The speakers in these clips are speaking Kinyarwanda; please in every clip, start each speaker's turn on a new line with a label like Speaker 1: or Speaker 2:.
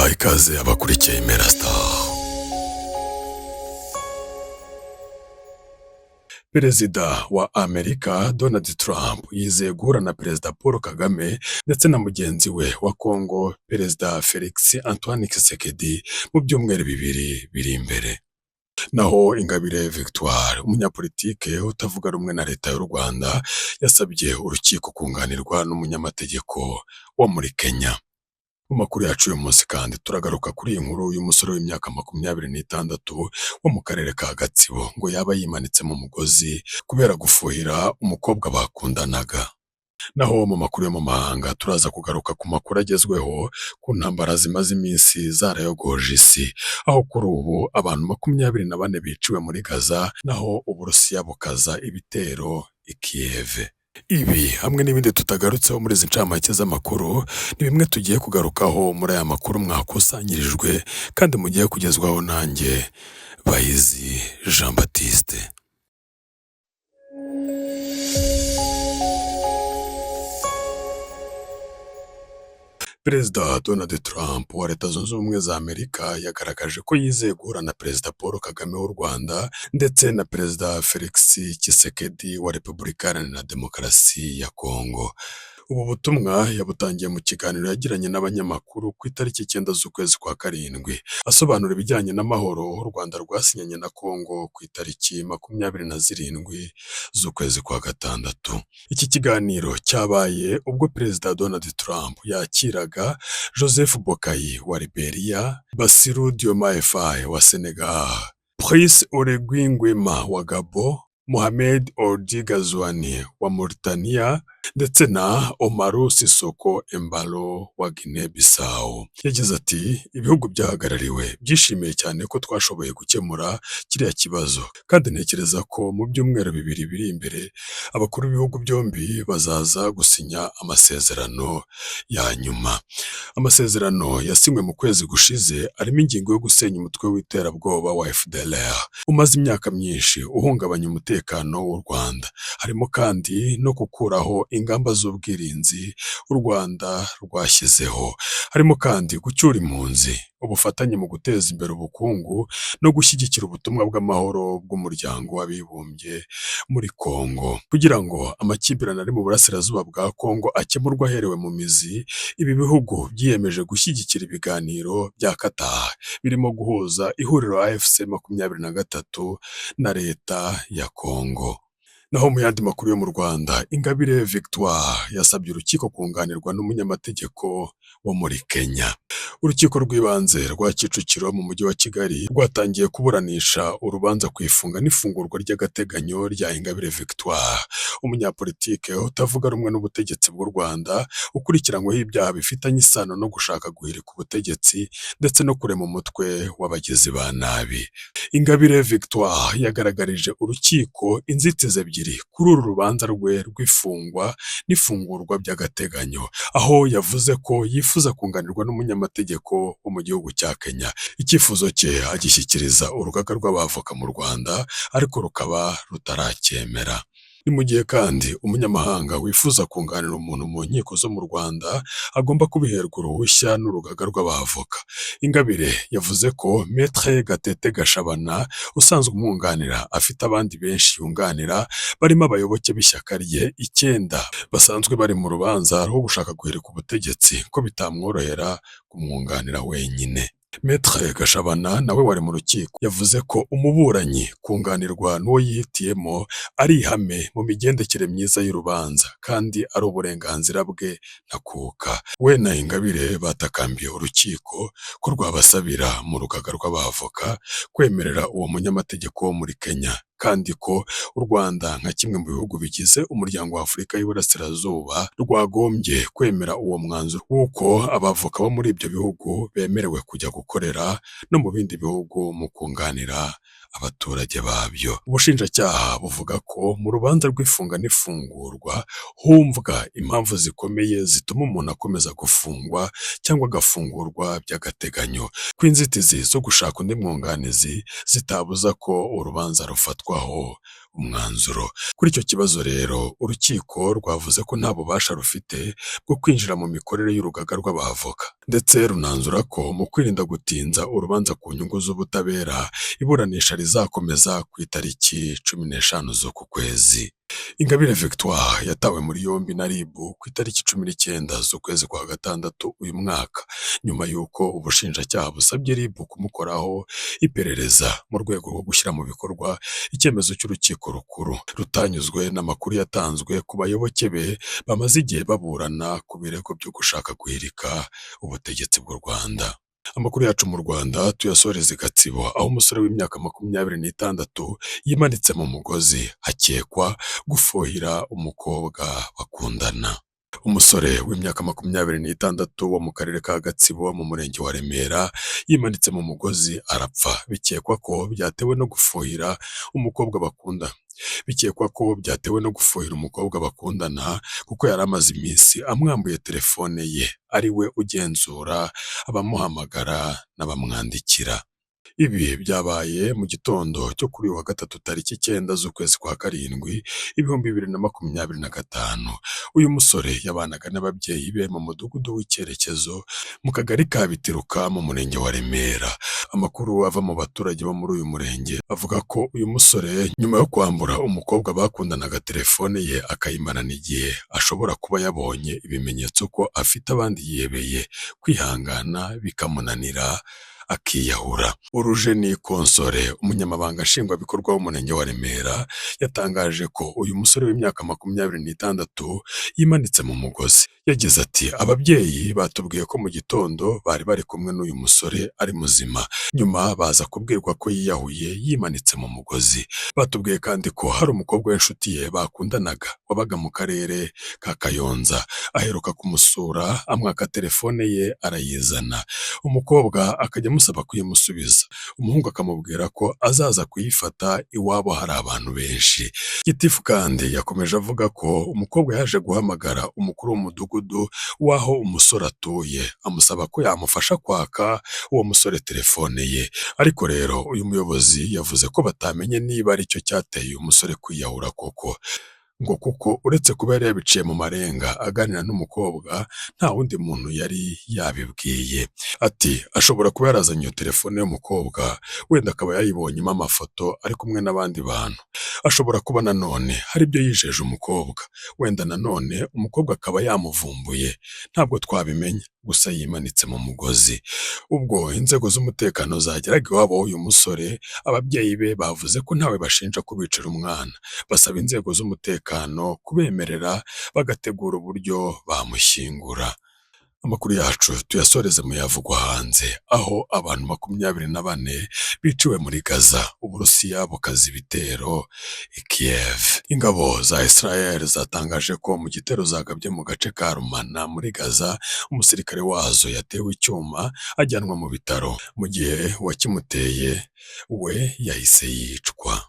Speaker 1: tubaha ikaze abakurikiye Impera Star. Perezida wa Amerika Donald Trump yizeye guhura na Perezida Paul Kagame ndetse na mugenzi we wa Kongo Perezida Felix Antoine Tshisekedi mu byumweru bibiri biri imbere. Naho Ingabire Victoire, umunyapolitike utavuga rumwe na leta y'u Rwanda, yasabye urukiko kunganirwa n'umunyamategeko wo muri Kenya. Mu makuru yacu uyu munsi kandi turagaruka kuri iyi nkuru y'umusore w'imyaka 26 wo mu karere ka Gatsibo ngo yaba yimanitse mu mugozi kubera gufuhira umukobwa bakundanaga. Naho mu makuru yo mu mahanga turaza kugaruka ku makuru agezweho ku ntambara zimaze iminsi zarayogoje isi, aho kuri ubu abantu 24 biciwe muri Gaza, naho Uburusiya bukaza ibitero i Kiev. Ibi hamwe n'ibindi tutagarutseho muri izi ncamake z'amakuru ni bimwe tugiye kugarukaho muri aya makuru mwakusanyirijwe kandi mugiye kugezwaho nanjye Bayizi Jean Baptiste. Perezida Donald Trump wa Leta Zunze Ubumwe za Amerika yagaragaje ko yizeye guhura na Perezida Paul Kagame w'u Rwanda ndetse na Perezida Felix Tshisekedi wa Repubulika Iharanira Demokarasi ya Kongo. Ubu butumwa yabutangiye mu kiganiro yagiranye n'abanyamakuru ku itariki 9 z'ukwezi kwa karindwi, asobanura ibijyanye n'amahoro u Rwanda rwasinyanye na Kongo ku itariki 27 z'ukwezi kwa gatandatu. Iki kiganiro cyabaye ubwo Perezida Donald Trump yakiraga Joseph Boakai wa Liberia, Bassirou Diomaye Faye wa Senegal, Brice Oligui Nguema wa Gabon, Mohamed Ould Ghazouani wa Mauritania ndetse na Umaru Sissoco Embalo wa Guinea Bissau. Yagize ati ibihugu byahagarariwe byishimiye cyane ko twashoboye gukemura kiriya kibazo, kandi ntekereza ko mu byumweru bibiri biri imbere abakuru b'ibihugu byombi bazaza gusinya amasezerano ya nyuma. Amasezerano yasinywe mu kwezi gushize arimo ingingo yo gusenya umutwe w'iterabwoba wa FDLR umaze imyaka myinshi uhungabanya umutekano w'u Rwanda. Harimo kandi no gukuraho ingamba z'ubwirinzi u Rwanda rwashyizeho. Harimo kandi gucyura impunzi, ubufatanye mu guteza imbere ubukungu no gushyigikira ubutumwa bw'amahoro bw'umuryango w'abibumbye muri Kongo. Kugira ngo amakimbirane ari mu burasirazuba bwa Kongo akemurwa aherewe mu mizi, ibi bihugu byiyemeje gushyigikira ibiganiro bya Qatar birimo guhuza ihuriro AFC 23 na leta ya Kongo. Naho mu yandi makuru yo mu Rwanda, Ingabire Victoire yasabye urukiko kunganirwa n'umunyamategeko wo muri Kenya. Urukiko rw'ibanze rwa Kicukiro mu mujyi wa Kigali rwatangiye kuburanisha urubanza ku ifunga n'ifungurwa ry'agateganyo rya Ingabire Victoire, umunyapolitike utavuga rumwe n'ubutegetsi bw'u Rwanda ukurikiranyweho ibyaha bifitanye isano no gushaka guhirika ubutegetsi ndetse no kurema umutwe w'abagizi ba nabi. Ingabire Victoire yagaragarije urukiko inzitizi ebyiri kuri uru rubanza rwe rw'ifungwa n'ifungurwa by'agateganyo, aho yavuze ko yifuza kunganirwa n'umunyamategeko wo mu gihugu cya Kenya. Icyifuzo cye agishyikiriza urugaga rw'abavoka mu Rwanda ariko rukaba rutaracyemera. Ni mu gihe kandi umunyamahanga wifuza kunganira umuntu mu nkiko zo mu Rwanda agomba kubiherwa uruhushya n'urugaga rw'abavoka. Ingabire yavuze ko Maître Gatete Gashabana usanzwe umwunganira afite abandi benshi yunganira barimo abayoboke b'ishyaka rye 9 basanzwe bari mu rubanza rwo gushaka guhirika ubutegetsi, ko bitamworohera kumwunganira wenyine. Maître Gashabana nawe wari mu rukiko yavuze ko umuburanyi kunganirwa n'uwo yihitiyemo ari ihame mu migendekere myiza y'urubanza kandi ari uburenganzira bwe ntakuka. We na Ingabire batakambiye urukiko ko rwabasabira mu rugaga rw'abavoka kwemerera uwo munyamategeko wo muri Kenya, kandi ko u Rwanda nka kimwe mu bihugu bigize umuryango wa Afurika y'Iburasirazuba rwagombye kwemera uwo mwanzuro w'uko abavoka bo muri ibyo bihugu bemerewe kujya gukorera no mu bindi bihugu mu kunganira abaturage babyo. Ubushinjacyaha buvuga ko mu rubanza rw'ifunga n'ifungurwa humvwa impamvu zikomeye zituma umuntu akomeza gufungwa cyangwa agafungurwa by'agateganyo, ko inzitizi zo gushaka undi mwunganizi zitabuza ko urubanza rufatwaho umwanzuro. Kuri icyo kibazo rero urukiko rwavuze ko nta bubasha rufite bwo kwinjira mu mikorere y'urugaga rw'abavoka, ndetse runanzura ko mu kwirinda gutinza urubanza ku nyungu z'ubutabera, iburanisha rizakomeza ku itariki 15 z'uku kwezi. Ingabire Victoire yatawe muri yombi na RIB ku itariki 19 z'ukwezi kwa gatandatu uyu mwaka, nyuma y'uko ubushinjacyaha busabye RIB kumukoraho iperereza mu rwego rwo gushyira mu bikorwa icyemezo cy'urukiko rukuru, rutanyuzwe n'amakuru yatanzwe ku bayoboke be bamaze igihe baburana ku birego byo gushaka guhirika ubutegetsi bw'u Rwanda. Amakuru yacu mu Rwanda tuyasoreze i Gatsibo, aho umusore w'imyaka 26 yimanitse mu mugozi hakekwa gufuhira umukobwa bakundana. Umusore w'imyaka 26 wo mu karere ka Gatsibo mu murenge wa Remera yimanitse mu mugozi arapfa, bikekwa ko byatewe no gufuhira umukobwa bakundana. Kuko yari amaze iminsi amwambuye telefone ye, ari we ugenzura abamuhamagara n'abamwandikira. Ibi byabaye mu gitondo cyo kuri uyu wa gatatu tariki 9 z'ukwezi kwa karindwi 2025. Uyu musore yabanaga n'ababyeyi be mu mudugudu w'icyerekezo mu kagari ka Bitiruka mu murenge wa Remera. Amakuru ava mu baturage bo muri uyu murenge avuga ko uyu musore nyuma yo kwambura umukobwa bakundanaga telefone ye akayimarana igihe, ashobora kuba yabonye ibimenyetso ko afite abandi yiyebeye, kwihangana bikamunanira akiyahura. Urujeni Konsore, umunyamabanga nshingwabikorwa w'umurenge wa Remera, yatangaje ko uyu musore w'imyaka 26 yimanitse mu mugozi. Yagize ati ababyeyi batubwiye ko mu gitondo bari kumwe n'uyu musore ari muzima, nyuma baza kubwirwa ko yiyahuye yimanitse mu mugozi. Batubwiye kandi ko hari umukobwa w'inshuti ye bakundanaga wabaga mu karere ka Kayonza, aheruka kumusura amwaka telefone ye arayizana, umukobwa akajya amusaba kuyimusubiza, umuhungu akamubwira ko azaza kuyifata iwabo hari abantu benshi. Gitifu kandi yakomeje avuga ko umukobwa yaje guhamagara umukuru w'umudugudu w'aho umusore atuye, amusaba ko yamufasha kwaka uwo musore telefone ye. Ariko rero uyu muyobozi yavuze ko batamenye niba ari cyo cyateye uyu musore kwiyahura koko, ngo kuko uretse kuba yari yabiciye mu marenga aganira n'umukobwa, nta wundi muntu yari yabibwiye. Ati ashobora kuba yarazanye iyo telefone y'umukobwa, wenda akaba yayibonyemo amafoto ari kumwe n'abandi bantu. Ashobora kuba nanone hari ibyo yijeje umukobwa, wenda nanone umukobwa akaba yamuvumbuye, ntabwo twabimenya, gusa yimanitse mu mugozi. Ubwo inzego z'umutekano zageraga iwabo w'uyu musore, ababyeyi be bavuze ko ntawe bashinja kubicira umwana, basaba inzego z'umutekano kubemerera bagategura uburyo bamushyingura. Amakuru yacu tuyasoreze mu yavugwa hanze, aho abantu 24 biciwe muri Gaza, Uburusiya bukaza ibitero i Kiev. Ingabo za Israel zatangaje ko mu gitero zagabye mu gace ka Rumana muri Gaza, umusirikare wazo yatewe icyuma ajyanwa mu bitaro, mu gihe uwakimuteye we yahise yicwa.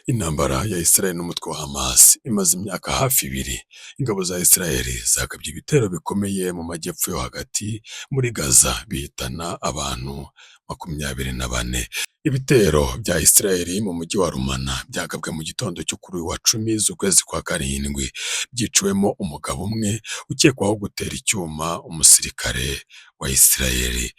Speaker 1: Intambara ya Israel n'umutwe wa Hamas imaze imyaka hafi 2. Ingabo za Israel zagabye ibitero bikomeye mu majyepfo yo hagati muri Gaza, bihitana abantu 24. Ibitero bya Israel mu mujyi wa Rumana byagabwe mu gitondo cyo kuri wa 10 z'ukwezi kwa karindwi, byiciwemo umugabo umwe ukekwaho gutera icyuma umusirikare wa Israel.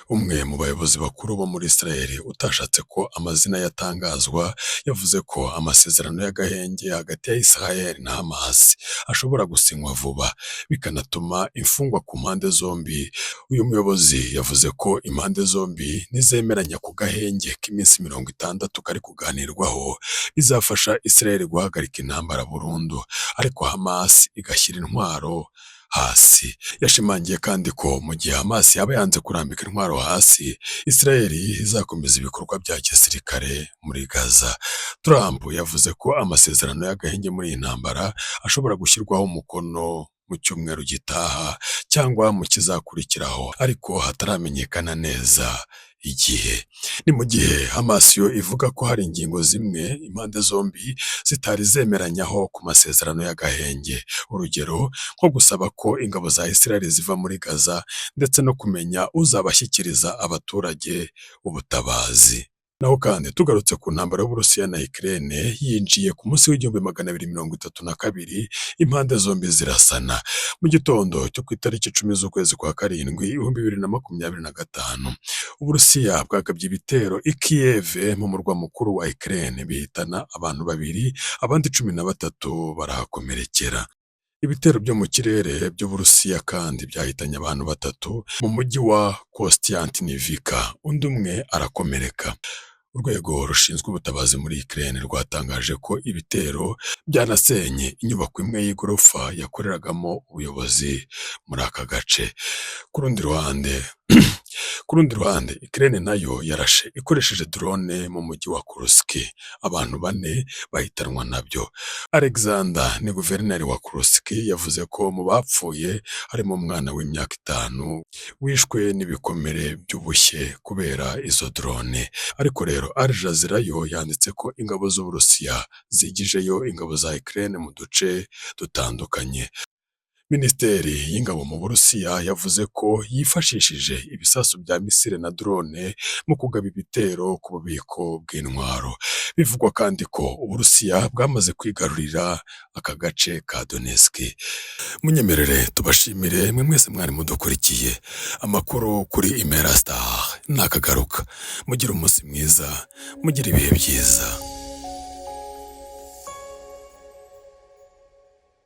Speaker 1: Umwe mu bayobozi bakuru bo muri Israel utashatse ko amazina yatangazwa, yavuze ko amasezerano y'agahenge hagati ya Israel na Hamas ashobora gusinywa vuba, bikanatuma imfungwa ku mpande zombi. Uyu muyobozi yavuze ko impande zombi nizemeranya ku gahenge k'iminsi 60 kari kuganirwaho, bizafasha Israel guhagarika intambara burundu, ariko Hamas igashyira intwaro hasi. Yashimangiye kandi ko mu gihe Hamas yaba yanze kurambika intwaro hasi, Israel izakomeza ibikorwa bya gisirikare muri Gaza. Trump yavuze ko amasezerano y'agahenge muri iyi ntambara ashobora gushyirwaho umukono mu cyumweru gitaha cyangwa mu kizakurikiraho, ariko hataramenyekana neza igihe. Ni mu gihe Hamas yo ivuga ko hari ingingo zimwe impande zombi zitari zemeranyaho ku masezerano y'agahenge, urugero nko gusaba ko ingabo za Israel ziva muri Gaza, ndetse no kumenya uzabashyikiriza abaturage ubutabazi. Naho kandi tugarutse ku ntambara y'Uburusiya na Ukraine yinjiye ku munsi w'1232, impande zombi zirasana. Mu gitondo cyo ku itariki 10 z'ukwezi kwa karindwi 2025, Uburusiya bwagabye ibitero i Kiev mu murwa mukuru wa Ukraine, bihitana abantu 2, abandi 13 barahakomerekera. Ibitero byo mu kirere by'Uburusiya kandi byahitanye abantu 3 mu mujyi wa Kostiantynivka, undi umwe arakomereka. Urwego rushinzwe ubutabazi muri Ukraine rwatangaje ko ibitero byanasenye inyubako imwe y'igorofa yakoreragamo ubuyobozi muri aka gace. Ku rundi ruhande Ukraine nayo yarashe ikoresheje drone mu mujyi wa Kursk, abantu 4 bahitanwa nabyo. Alexander ni guverineri wa Kursk, yavuze ko mu bapfuye harimo umwana w'imyaka 5 wishwe n'ibikomere by'ubushye kubera izo drone. Ariko rero Al Jazeera yo yanditse ko ingabo z'Uburusiya zigijeyo ingabo za Ukraine mu duce dutandukanye. Minisiteri y'ingabo mu Burusiya yavuze ko yifashishije ibisasu bya misile na drone mu kugaba ibitero ku bubiko bw'intwaro. Bivugwa kandi ko Uburusiya bwamaze kwigarurira aka gace ka Donetsk. Munyemerere tubashimire mwe mwese mwari mudukurikiye. Amakuru kuri Imerastar nakagaruka. Mugira umunsi mwiza, mugira ibihe byiza.